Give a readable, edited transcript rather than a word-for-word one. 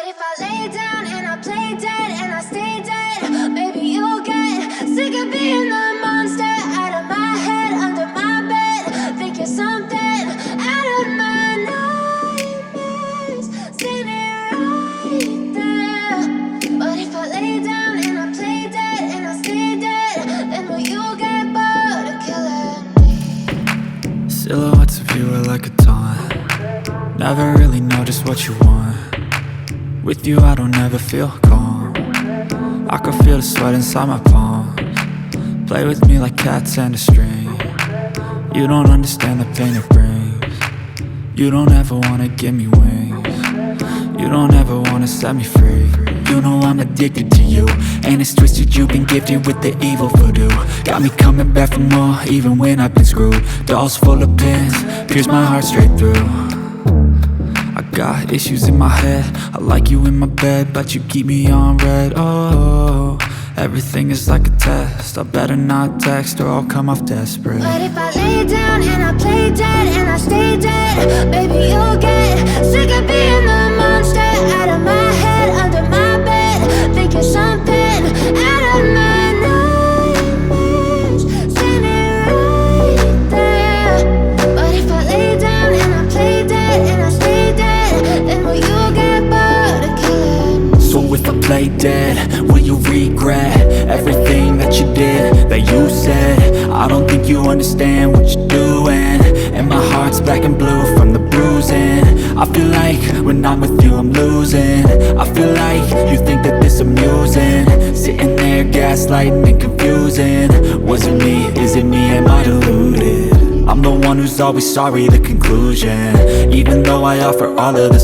if I lay down and I play dead and I stay dead, maybe you'll get sick of being the monster out of my head, under my bed. Think you're something out of my nightmares, standing right there. But if I lay down and I play dead and I stay dead, then will you get bored of killing me? Silhouettes of you are like a taunt. Never really know just what you want. With you I don't ever feel calm. I can feel the sweat inside my palms. Play with me like cats and a string. You don't understand the pain it brings. You don't ever wanna give me wings. You don't ever wanna set me free. You know I'm addicted to you, and it's twisted, you've been gifted with the evil voodoo. Got me coming back for more, even when I've been screwed. Dolls full of pins, pierce my heart straight through. I got issues in my head, I like you in my bed, but you keep me on red. Oh, everything is like a test, I better not text or I'll come off desperate. But if I lay down and I play dead and I stay dead, baby you'll get sick of being the monster out of my head, under my bed. Think you're something out of my nightmares, standing right there. But if I lay down and I play dead and I stay dead, then will you get bored of killing me? So if I play dead, will you regret everything that you did, that you said? I don't think you understand what you're doing, and my heart's black and blue from the bruising. I feel like when I'm with you I'm losing. I feel like you think that this amusing, sitting there gaslighting and confusing. Was it me? Is it me? Am I deluded? I'm the one who's always sorry, the conclusion. Even though I offer all of the